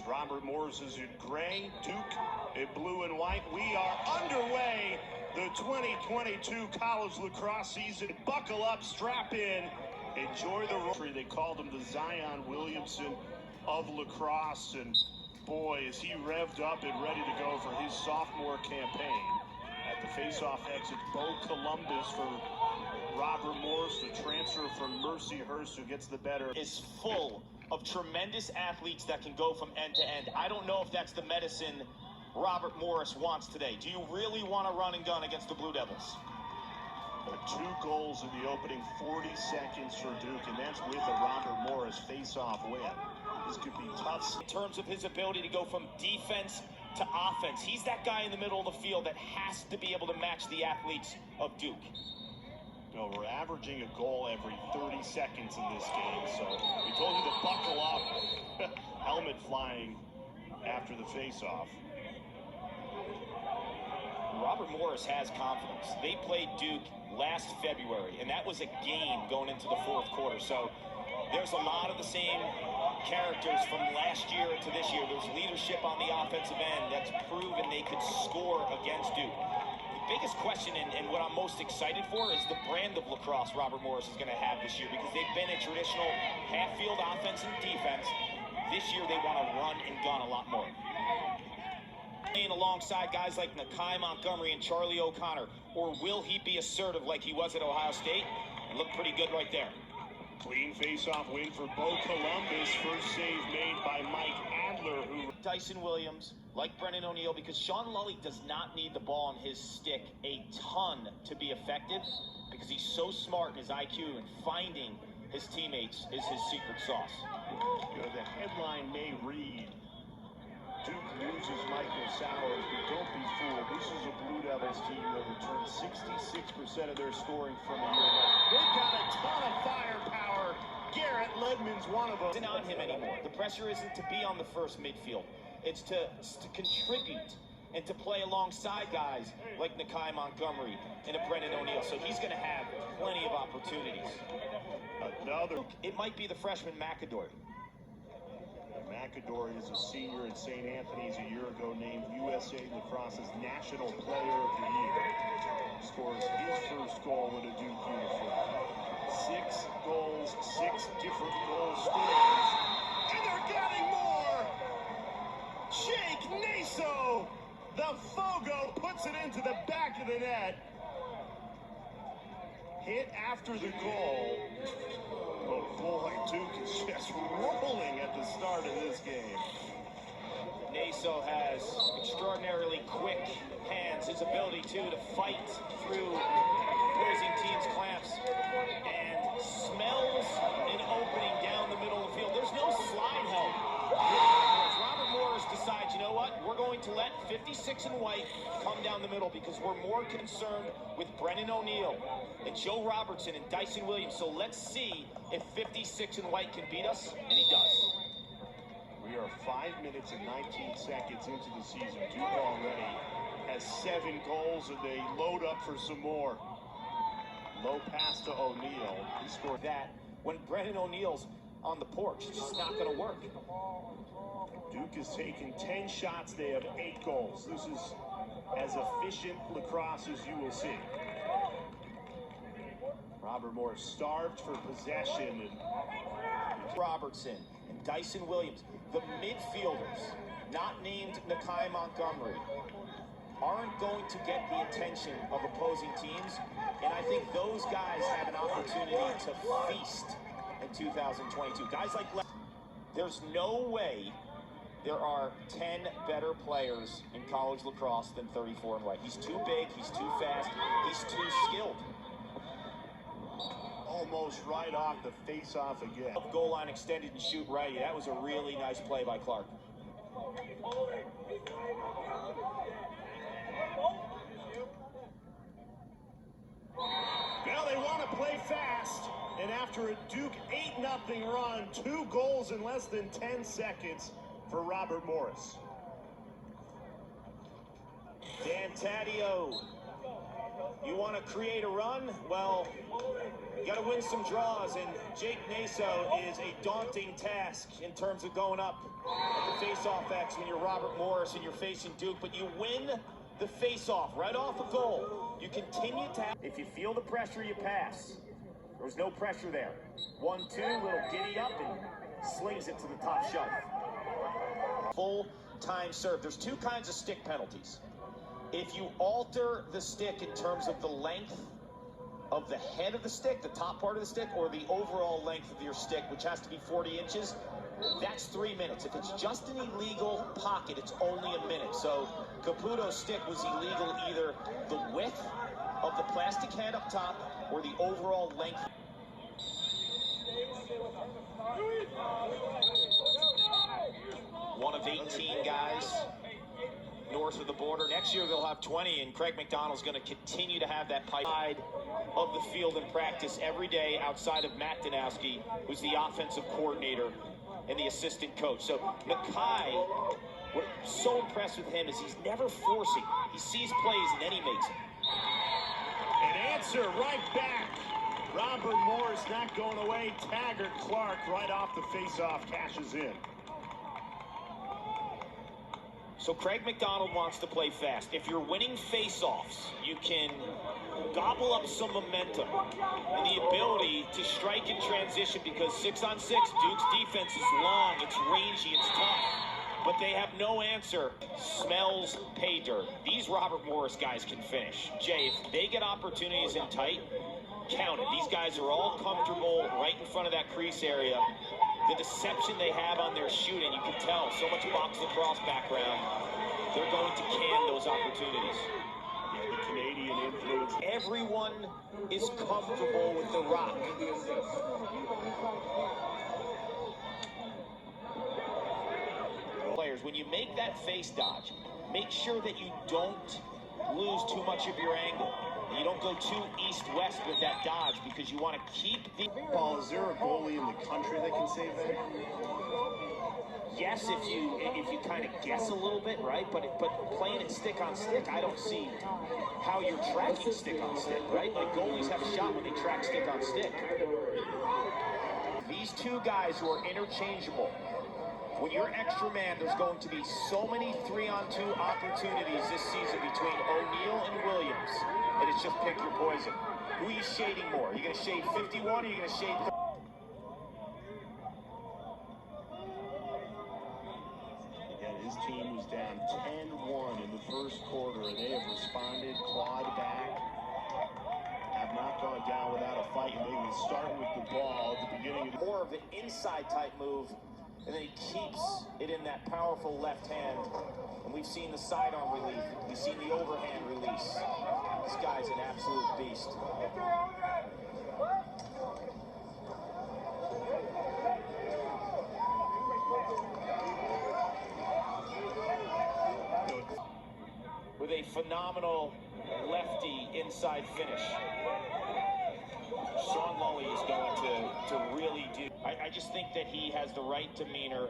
Robert Morris is in gray, Duke in blue and white. We are underway. The 2022 college lacrosse season. Buckle up, strap in, enjoy the road. They called him the Zion Williamson of lacrosse, and boy, is he revved up and ready to go for his sophomore campaign. At the Faceoff exit, Bo Columbus for Robert Morris, the transfer from Mercyhurst, who gets the better. Is full of tremendous athletes that can go from end to end. I don't know if that's the medicine Robert Morris wants today. Do you really want to run and gun against the Blue Devils? 2 goals in the opening 40 seconds for Duke, and that's with a Robert Morris face-off win. This could be tough. In terms of his ability to go from defense to offense, he's that guy in the middle of the field that has to be able to match the athletes of Duke. No, we're averaging a goal every 30 seconds in this game, so we told you to buckle up. Helmet flying after the face-off. Robert Morris has confidence. They played Duke last February, and that was a game going into the 4th quarter. So there's a lot of the same characters from last year to this year. There's leadership on the offensive end that's proven they could score against Duke. The biggest question and what I'm most excited for is the brand of lacrosse Robert Morris is going to have this year, because they've been a traditional half-field offense and defense. This year they want to run and gun a lot more. Playing alongside guys like Nakai Montgomery and Charlie O'Connor, or will he be assertive like he was at Ohio State? It looked pretty good right there. Clean face-off win for Bo Columbus. First save made by Mike Adler, who... Dyson Williams, like Brennan O'Neill, because Sean Lully does not need the ball on his stick a ton to be effective, because he's so smart in his IQ, and finding his teammates is his secret sauce. You know, the headline may read, Duke loses Michael Sowers, but don't be fooled. This is a Blue Devils team that returned 66% of their scoring from a year ago. They've got a ton of firepower. Garrett Ledman's one of them. It isn't on him anymore. The pressure isn't to be on the first midfield. It's to contribute and to play alongside guys like Nakai Montgomery and a Brennan O'Neill. So he's going to have plenty of opportunities. It might be the freshman McAdory. McAdory is a senior at St. Anthony's a year ago, named USA Lacrosse's National Player of the Year. Scores his first goal in a Duke uniform. 6 goals, 6 different goal scorers. And they're getting more! Jake Naso, the Fogo, puts it into the back of the net. Hit after the goal. But boy, Duke is just rolling at the start of this game. Naso has extraordinarily quick hands. His ability, too, to fight through opposing teams' clamps, and smells an opening down the middle of the field. There's no slide help. Robert Morris decides, you know what? We're going to let 56 and white come down the middle, because we're more concerned with Brennan O'Neill and Joe Robertson and Dyson Williams. So let's see if 56 and white can beat us, and he does. We are 5 minutes and 19 seconds into the season. Duke already has 7 goals, and they load up for some more. Low pass to O'Neill. He scored that when Brennan O'Neill's on the porch. It's just not going to work. Duke has taken 10 shots. They have 8 goals. This is as efficient lacrosse as you will see. Robert Morris starved for possession. And Robertson and Dyson Williams, the midfielders, not named Nakai Montgomery, aren't going to get the attention of opposing teams. And I think those guys have an opportunity to feast in 2022. Guys like there's no way there are 10 better players in college lacrosse than 34 and white. He's too big, he's too fast, he's too skilled. Almost right off the face-off again. Goal line extended and shoot righty. That was a really nice play by Clark. Well, they want to play fast, and after a Duke 8-0 run, 2 goals in less than 10 seconds for Robert Morris. Dan Taddeo You want to create a run? Well, you got to win some draws, and Jake Naso is a daunting task in terms of going up at the face-off X when you're Robert Morris and you're facing Duke, but you win the face-off right off a goal. You continue to have, if you feel the pressure, you pass. There was no pressure there. 1-2, little giddy up, and slings it to the top shelf. Full time serve. There's two kinds of stick penalties. If you alter the stick in terms of the length of the head of the stick, the top part of the stick, or the overall length of your stick, which has to be 40 inches, that's 3 minutes. If it's just an illegal pocket, it's only a minute. So Caputo's stick was illegal, either the width of the plastic head up top or the overall length. One of 18 guys north of the border. Next year they'll have 20, and Craig McDonald's going to continue to have that pipe side of the field in practice every day outside of Matt Danowski, who's the offensive coordinator and the assistant coach. So Nakai, what's so impressed with him is he's never forcing. He sees plays and then he makes it. An answer right back. Robert Morris not going away. Taggart Clark right off the face-off cashes in. So Craig McDonald wants to play fast. If you're winning face-offs, you can gobble up some momentum and the ability to strike in transition, because 6-on-6, Duke's defense is long, it's rangy, it's tough. But they have no answer. Smells pay dirt. These Robert Morris guys can finish. Jay, if they get opportunities in tight, count it. These guys are all comfortable right in front of that crease area. The deception they have on their shooting, you can tell. So much box lacrosse background. They're going to can those opportunities. Yeah, the Canadian influence. Everyone is comfortable with the rock. Players, when you make that face dodge, make sure that you don't lose too much of your angle. You don't go too east-west with that dodge, because you want to keep the... Paul, is there a goalie in the country that can save that? Yes, if you kind of guess a little bit, right? But playing it stick on stick, I don't see how you're tracking stick on stick, right? Like, goalies have a shot when they track stick on stick. These two guys who are interchangeable. When you're extra man, there's going to be so many 3-on-2 opportunities this season between O'Neal and Williams, and it's just pick your poison. Who are you shading more? Are you going to shade 51 or are you going to shade 30? Again, his team was down 10-1 in the first quarter, and they have responded, clawed back, have not gone down without a fight, and they will start with the ball at the beginning of the... More of the inside type move, and then he keeps it in that powerful left hand. And we've seen the sidearm relief. We've seen the overhand release. This guy's an absolute beast. With a phenomenal lefty inside finish. Sean Lully is going to really do. I just think that he has the right demeanor.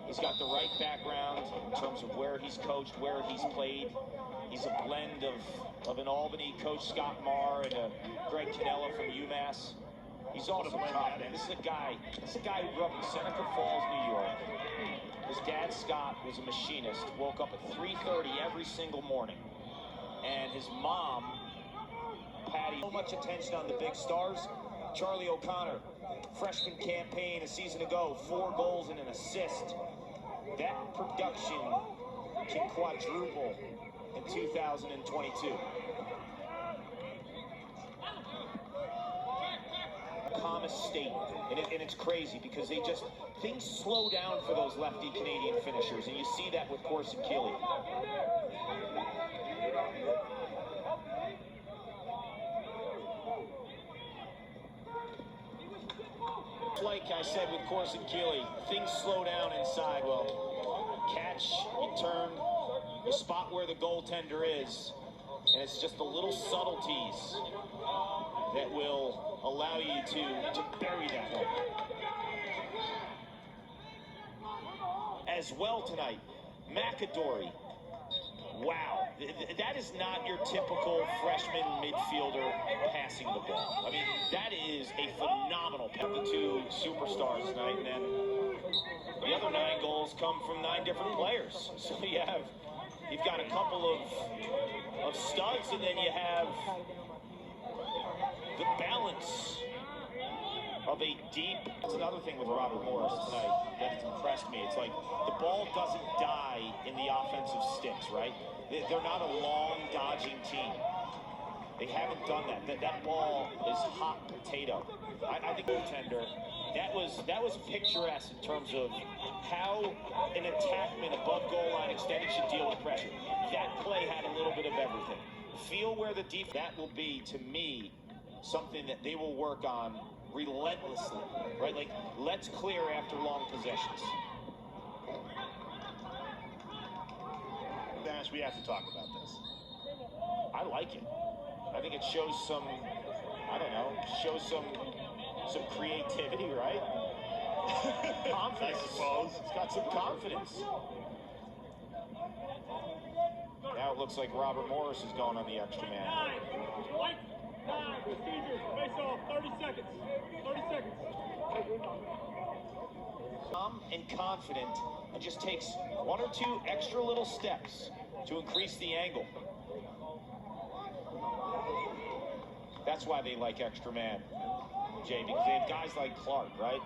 He's got the right background in terms of where he's coached, where he's played. He's a blend of an Albany coach, Scott Marr, and a Greg Cannella from UMass. He's also tough, man. This is a guy who grew up in Seneca Falls, New York. His dad, Scott, was a machinist, woke up at 3:30 every single morning. And his mom, Patty, so much attention on the big stars. Charlie O'Connor, freshman campaign a season ago, 4 goals and an assist. That production can quadruple in 2022. Thomas State, and it's crazy because things slow down for those lefty Canadian finishers, and you see that with Corson Keeley. Like I said with Corson Keeley, things slow down inside. Well, catch, you turn, you spot where the goaltender is, and it's just the little subtleties that will allow you to bury that one. As well tonight, McAdory. Wow. That is not your typical freshman midfielder passing the ball. I mean, that is a phenomenal pass. The two superstars tonight, and then the other 9 goals come from 9 different players. So you've got a couple of studs, and then you have the balance of a deep. That's another thing with Robert Morris tonight that's impressed me. It's like the ball doesn't die in the offensive sticks, right? They're not a long dodging team. They haven't done that. That ball is hot potato. I think goaltender, that was picturesque in terms of how an attackman above goal line extended should deal with pressure. That play had a little bit of everything. Feel where the defense. That will be, to me, something that they will work on relentlessly, right? Like, let's clear after long possessions. Dennis, we have to talk about this. I like it. I think it shows some, I don't know, shows some creativity, right? Confidence. I suppose. It's got some confidence. Now it looks like Robert Morris is going on the extra man. 9 procedures, face-off, 30 seconds. 30 seconds. Calm and confident, and just takes 1 or 2 extra little steps to increase the angle. That's why they like extra man, Jay, because they have guys like Clark, right?